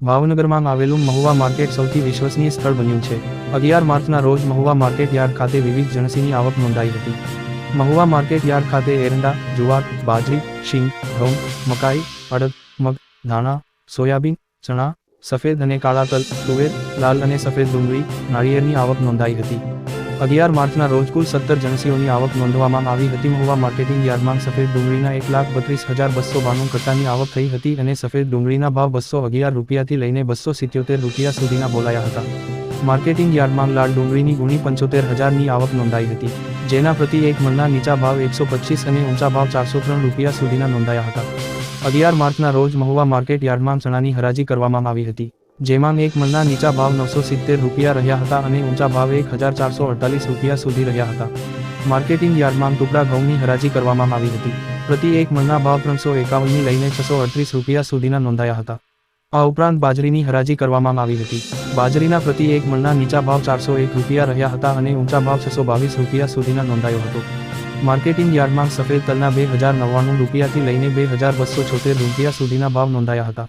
ભાવનગરમાં આવેલું મહુવા માર્કેટ સૌથી વિશ્વસનીય સ્થળ બન્યું છે। 11 માર્ચના રોજ મહુવા માર્કેટ યાર્ડ ખાતે વિવિધ જણસીની આવક નોંધાઈ હતી। મહુવા માર્કેટ યાર્ડ ખાતે એરંડા, જુવાર, બાજરી, શીંગ, ઘઉં, મકાઈ, અડદ, મગ, ધાણા, સોયાબીન, ચણા, સફેદ અને કાળા તલ, તુવેર, લાલ અને સફેદ ડુંગળી, નાળિયેરની આવક નોંધાઈ હતી। 11 માર્ચના રોજ કુલ 17 જણસીઓની આવક નોંધવામાં આવી હતી। મહુવા માર્કેટિંગ યાર્ડમાં સફેદ ડુંગળીના 1,32,292 કટ્ટાની આવક થઈ હતી અને સફેદ ડુંગળીના ભાવ 211 રૂપિયાથી લઈને 277 રૂપિયા સુધીના બોલાયા હતા। માર્કેટિંગ યાર્ડમાં લાલ ડુંગળીની ગુણી 75,000ની આવક નોંધાઈ હતી, જેના પ્રતિ એક મણના નીચા ભાવ 125 અને ઊંચા ભાવ 403 રૂપિયા સુધીના નોંધાયા હતા। 11 માર્ચના રોજ મહુવા માર્કેટ યાર્ડમાં ચણાની હરાજી કરવામાં આવી હતી, જેમાં એક મણના નીચા ભાવ 970 રૂપિયા રહ્યા હતા અને ઊંચા ભાવ 1,448 રૂપિયા સુધી રહ્યા હતા। માર્કેટિંગ યાર્ડમાં ટુકડા ઘઉંની હરાજી કરવામાં આવી હતી, પ્રતિ એક મણના ભાવ 351ની લઈને 638 રૂપિયા સુધીના નોંધાયા હતા। આ ઉપરાંત બાજરીની હરાજી કરવામાં આવી હતી। બાજરીના પ્રતિ એક મણના નીચા ભાવ 401 રૂપિયા રહ્યા હતા અને ઊંચા ભાવ 622 રૂપિયા સુધીના નોંધાયો હતો। માર્કેટિંગ યાર્ડમાં સફેદ તલના 2,099 રૂપિયાથી લઈને 2,276 રૂપિયા સુધીના ભાવ નોંધાયા હતા।